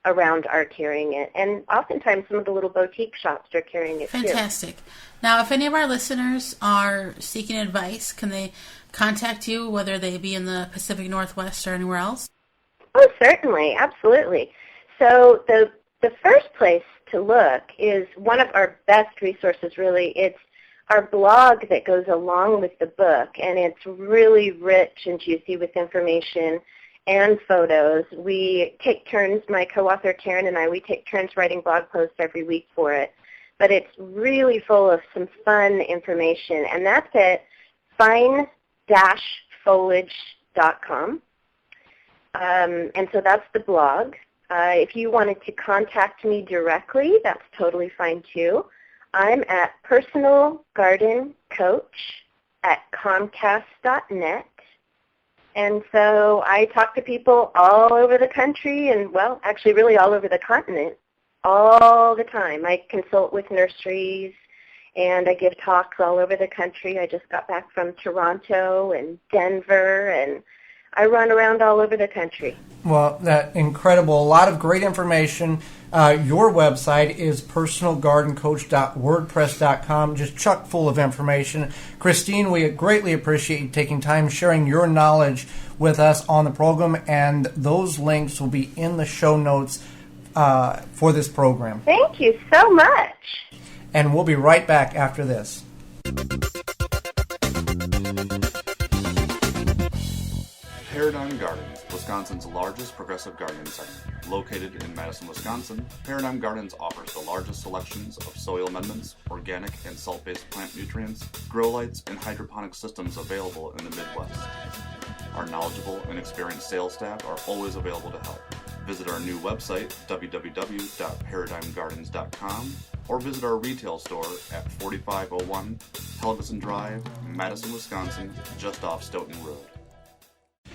around are carrying it. And oftentimes some of the little boutique shops are carrying it too. Fantastic. Now, if any of our listeners are seeking advice, can they contact you, whether they be in the Pacific Northwest or anywhere else? Oh, certainly. Absolutely. So the first place to look is one of our best resources, really. It's our blog that goes along with the book, and it's really rich and juicy with information. and photos. We take turns, my co-author Karen and I, we take turns writing blog posts every week for it. But it's really full of some fun information, and that's at fine-foliage.com. And so that's the blog. If you wanted to contact me directly, that's totally fine too. I'm at personalgardencoach@comcast.net. And so I talk to people all over the country and, well, actually really all over the continent all the time. I consult with nurseries and I give talks all over the country. I just got back from Toronto and Denver, and I run around all over the country. Well, that's incredible. A lot of great information. Your website is personalgardencoach.wordpress.com, just chock full of information. Christine, we greatly appreciate you taking time sharing your knowledge with us on the program, and those links will be in the show notes for this program. Thank you so much. And we'll be right back after this. Paradigm Gardens, Wisconsin's largest progressive gardening center. Located in Madison, Wisconsin, Paradigm Gardens offers the largest selections of soil amendments, organic and salt-based plant nutrients, grow lights, and hydroponic systems available in the Midwest. Our knowledgeable and experienced sales staff are always available to help. Visit our new website, www.paradigmgardens.com, or visit our retail store at 4501 Helgeson Drive, Madison, Wisconsin, just off Stoughton Road.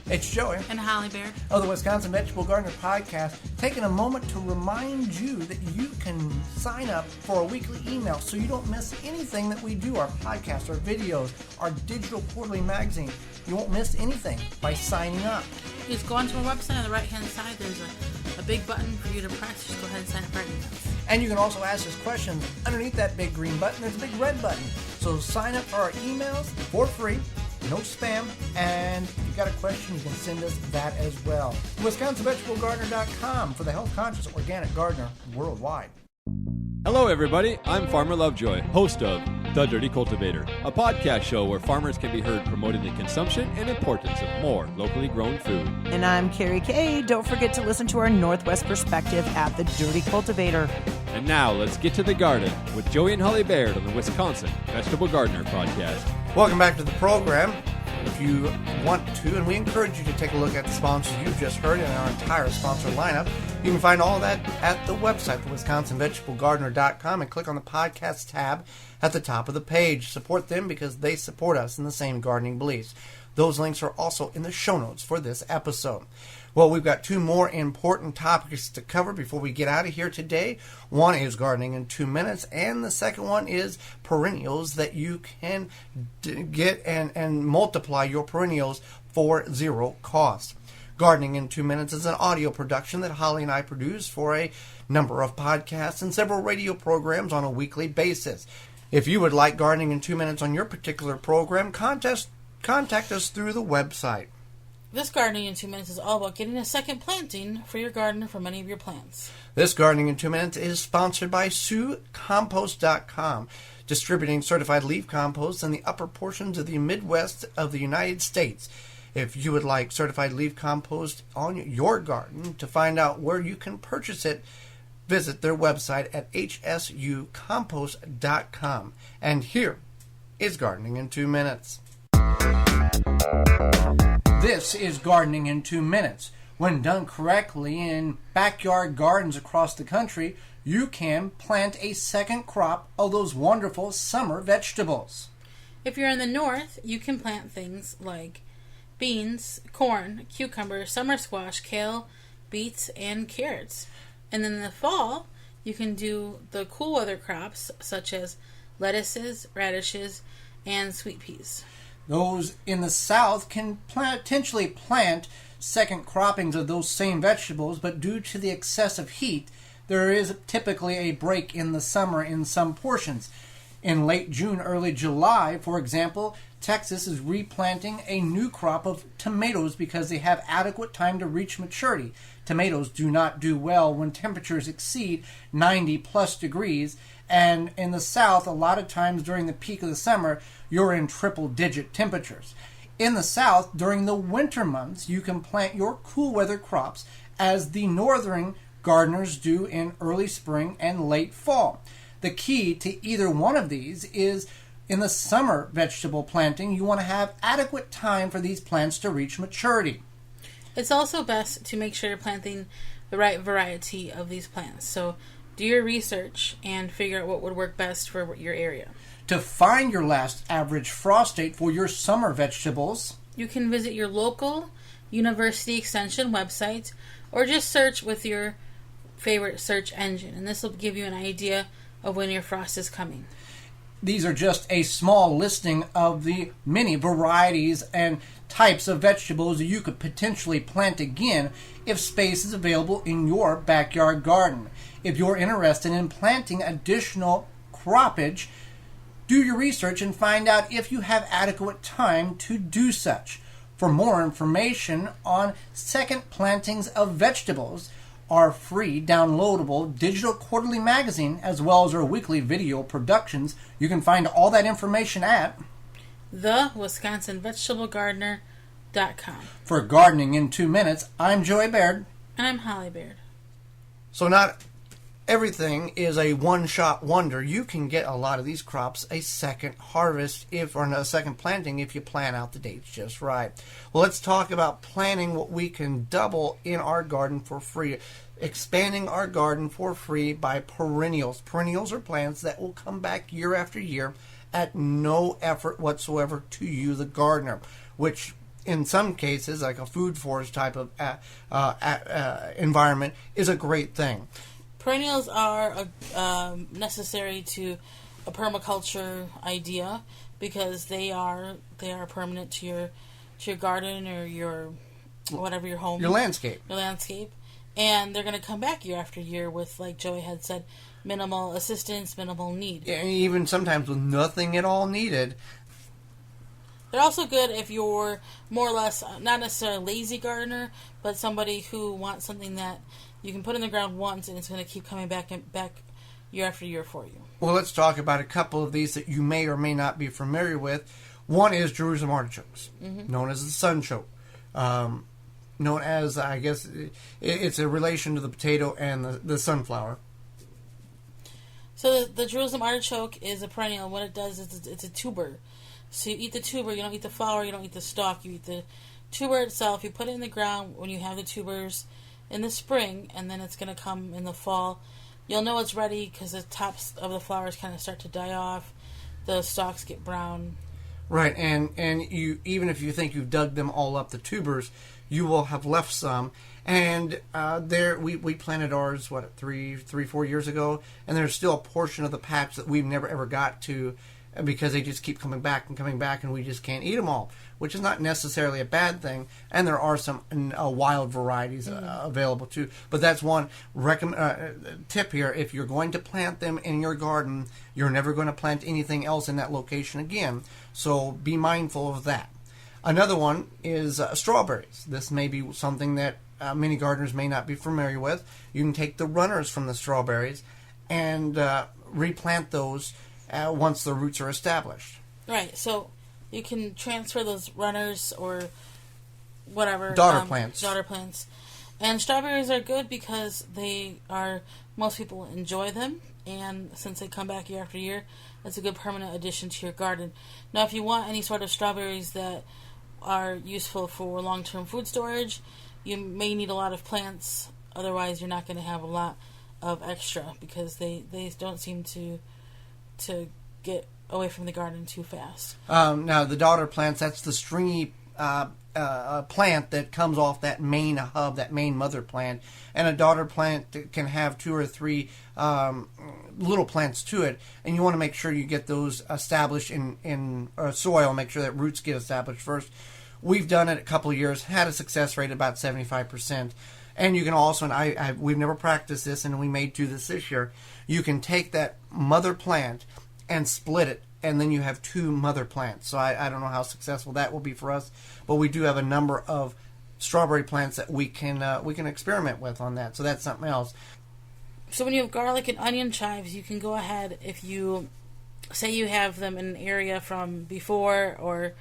It's Joey and Holly Baird of the Wisconsin Vegetable Gardener Podcast, taking a moment to remind you that you can sign up for a weekly email so you don't miss anything that we do, our podcast, our videos, our digital quarterly magazine. You won't miss anything by signing up. You just go onto our website on the right-hand side. There's a big button for you to press. Just go ahead and sign up for our emails. And you can also ask us questions. Underneath that big green button, there's a big red button. So sign up for our emails for free. No spam, and if you've got a question, you can send us that as well. WisconsinVegetableGardener.com for the health-conscious organic gardener worldwide. Hello, everybody. I'm Farmer Lovejoy, host of The Dirty Cultivator, a podcast show where farmers can be heard promoting the consumption and importance of more locally grown food. And I'm Carrie Kay. Don't forget to listen to our Northwest perspective at The Dirty Cultivator. And now, let's get to the garden with Joey and Holly Baird on the Wisconsin Vegetable Gardener Podcast. Welcome back to the program. If you want to, and we encourage you to take a look at the sponsors you've just heard in our entire sponsor lineup, you can find all of that at the website, WisconsinVegetableGardener.com, and click on the podcast tab at the top of the page. Support them because they support us in the same gardening beliefs. Those links are also in the show notes for this episode. Well, we've got two more important topics to cover before we get out of here today. One is gardening in 2 minutes, and the second one is perennials that you can get and multiply your perennials for zero cost. Gardening in 2 minutes is an audio production that Holly and I produce for a number of podcasts and several radio programs on a weekly basis. If you would like Gardening in 2 minutes on your particular program, contact us through the website. This Gardening in 2 minutes is all about getting a second planting for your garden for many of your plants. This Gardening in 2 minutes is sponsored by SueCompost.com, distributing certified leaf compost in the upper portions of the Midwest of the United States. If you would like certified leaf compost on your garden, to find out where you can purchase it, visit their website at hsucompost.com. And here is Gardening in 2 minutes. This is Gardening in 2 minutes. When done correctly in backyard gardens across the country, you can plant a second crop of those wonderful summer vegetables. If you're in the north, you can plant things like beans, corn, cucumber, summer squash, kale, beets, and carrots. And in the fall, you can do the cool weather crops such as lettuces, radishes, and sweet peas. Those in the south can potentially plant second croppings of those same vegetables, but due to the excessive heat, there is typically a break in the summer in some portions. In late June, early July, for example, Texas is replanting a new crop of tomatoes because they have adequate time to reach maturity. Tomatoes do not do well when temperatures exceed 90 plus degrees, and in the south, a lot of times during the peak of the summer, you're in triple-digit temperatures. In the South, during the winter months, you can plant your cool weather crops as the northern gardeners do in early spring and late fall. The key to either one of these is in the summer vegetable planting, you want to have adequate time for these plants to reach maturity. It's also best to make sure you're planting the right variety of these plants. So do your research and figure out what would work best for your area. To find your last average frost date for your summer vegetables, you can visit your local university extension website or just search with your favorite search engine, and this will give you an idea of when your frost is coming. These are just a small listing of the many varieties and types of vegetables that you could potentially plant again if space is available in your backyard garden. If you're interested in planting additional croppage, do your research and find out if you have adequate time to do such. For more information on second plantings of vegetables, our free downloadable digital quarterly magazine, as well as our weekly video productions, you can find all that information at thewisconsinvegetablegardener.com. For Gardening in 2 Minutes, I'm Joey Baird. And I'm Holly Baird. So not everything is a one-shot wonder. You can get a lot of these crops a second harvest or a second planting if you plan out the dates just right. Well, let's talk about planting what we can double in our garden for free. Expanding our garden for free by perennials. Perennials are plants that will come back year after year at no effort whatsoever to you, the gardener, which in some cases, like a food forest type of environment, is a great thing. Perennials are necessary to a permaculture idea because they are permanent to your garden or your whatever your home, your landscape, and they're going to come back year after year with, like Joey had said, minimal assistance, minimal need, and even sometimes with nothing at all needed. They're also good if you're more or less not necessarily a lazy gardener, but somebody who wants something that you can put in the ground once and it's going to keep coming back year after year for you. Well, let's talk about a couple of these that you may or may not be familiar with. One is Jerusalem artichokes, known as the sunchoke. Known as, I guess, it's a relation to the potato and the sunflower. So the Jerusalem artichoke is a perennial. What it does is it's a tuber. So you eat the tuber, you don't eat the flower, you don't eat the stalk, you eat the tuber itself. You put it in the ground when you have the tubers in the spring, and then it's going to come in the fall. You'll know it's ready because the tops of the flowers kind of start to die off. The stalks get brown. Right, and you, even if you think you've dug them all up, the tubers, you will have left some. And we planted ours, 4 years ago, and there's still a portion of the patch that we've never ever got to because they just keep coming back, and we just can't eat them all, which is not necessarily a bad thing. And there are some wild varieties available too. But that's one tip here. If you're going to plant them in your garden, you're never going to plant anything else in that location again. So be mindful of that. Another one is strawberries. This may be something that many gardeners may not be familiar with. You can take the runners from the strawberries and replant those once the roots are established. Right, so you can transfer those runners or whatever. Daughter plants. And strawberries are good because most people enjoy them, and since they come back year after year, it's a good permanent addition to your garden. Now, if you want any sort of strawberries that are useful for long-term food storage, you may need a lot of plants. Otherwise, you're not going to have a lot of extra because they don't seem to get away from the garden too fast. Now, the daughter plants, that's the stringy plant that comes off that main hub, that main mother plant. And a daughter plant can have 2 or 3 little plants to it. And you want to make sure you get those established in soil, make sure that roots get established first. We've done it a couple of years, had a success rate of about 75%. And you can also, and we've never practiced this, and we may do this year, you can take that mother plant and split it, and then you have 2 mother plants. So I don't know how successful that will be for us, but we do have a number of strawberry plants that we can experiment with on that. So that's something else. So when you have garlic and onion chives, you can go ahead, if you say you have them in an area from before or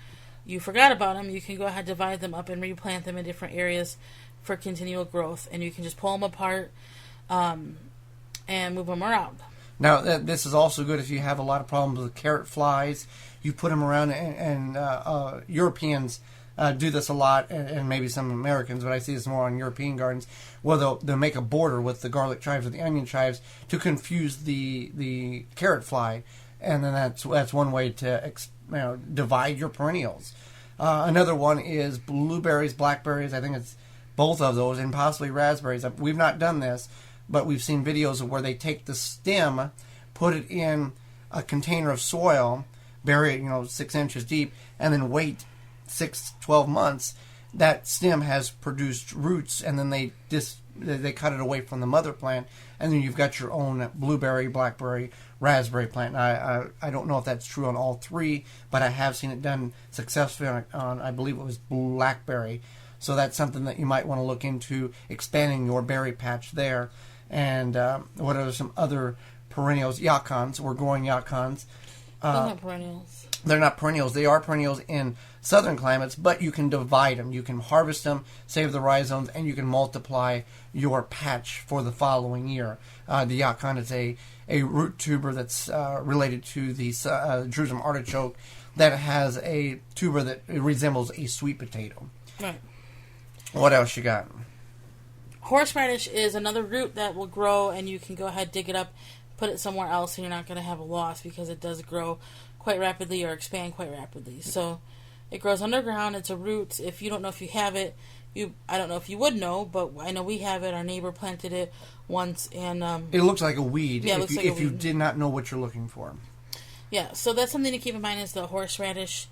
you forgot about them, you can go ahead, divide them up, and replant them in different areas for continual growth. And you can just pull them apart and move them around. Now, this is also good if you have a lot of problems with carrot flies. You put them around, and Europeans do this a lot, and maybe some Americans, but I see this more on European gardens, where they'll make a border with the garlic chives or the onion chives to confuse the carrot fly, and then that's one way to divide your perennials. Another one is blueberries, blackberries. I think it's both of those, and possibly raspberries. We've not done this, but we've seen videos of where they take the stem, put it in a container of soil, bury it 6 inches deep, and then wait 6-12 months. That stem has produced roots, and then they cut it away from the mother plant, and then you've got your own blueberry, blackberry, raspberry plant. I don't know if that's true on all three, but I have seen it done successfully on I believe it was blackberry. So that's something that you might want to look into, expanding your berry patch there. And what are some other perennials? Yacons. We're growing yacons. They're not perennials. They're not perennials. They are perennials in southern climates, but you can divide them. You can harvest them, save the rhizomes, and you can multiply your patch for the following year. The yacon is a root tuber that's related to the Jerusalem artichoke that has a tuber that resembles a sweet potato. Right. What else you got? Horseradish is another root that will grow, and you can go ahead, dig it up, put it somewhere else, and you're not going to have a loss because it does grow quite rapidly or expand quite rapidly. So it grows underground. It's a root. If you don't know if you have it, I don't know if you would know, but I know we have it. Our neighbor planted it once, and it looks like a weed. Yeah, if you did not know what you're looking for. Yeah, so that's something to keep in mind is the horseradish,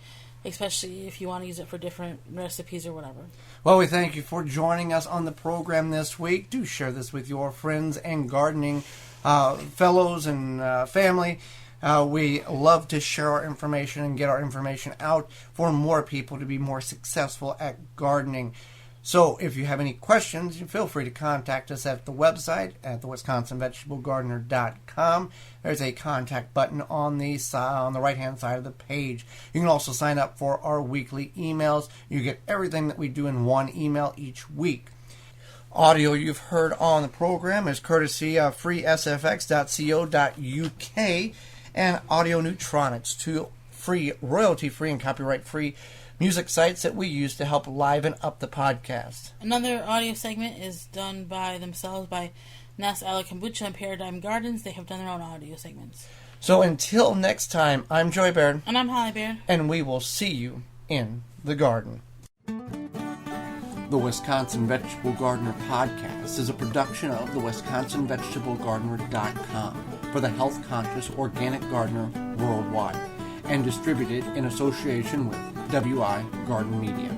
especially if you want to use it for different recipes or whatever. Well, we thank you for joining us on the program this week. Do share this with your friends and gardening fellows and family. We love to share our information and get our information out for more people to be more successful at gardening. So if you have any questions, feel free to contact us at the website at the WisconsinVegetableGardener.com. There's a contact button on the right-hand side of the page. You can also sign up for our weekly emails. You get everything that we do in one email each week. Audio you've heard on the program is courtesy of freesfx.co.uk and Audio Neutronics, two free, royalty-free, and copyright-free music sites that we use to help liven up the podcast. Another audio segment is done by themselves by Nas Ala Kombucha and Paradigm Gardens. They have done their own audio segments. So until next time, I'm Joy Baird. And I'm Holly Baird. And we will see you in the garden. The Wisconsin Vegetable Gardener podcast is a production of the WisconsinVegetableGardener.com for the health-conscious organic gardener worldwide, and distributed in association with WI Garden Media.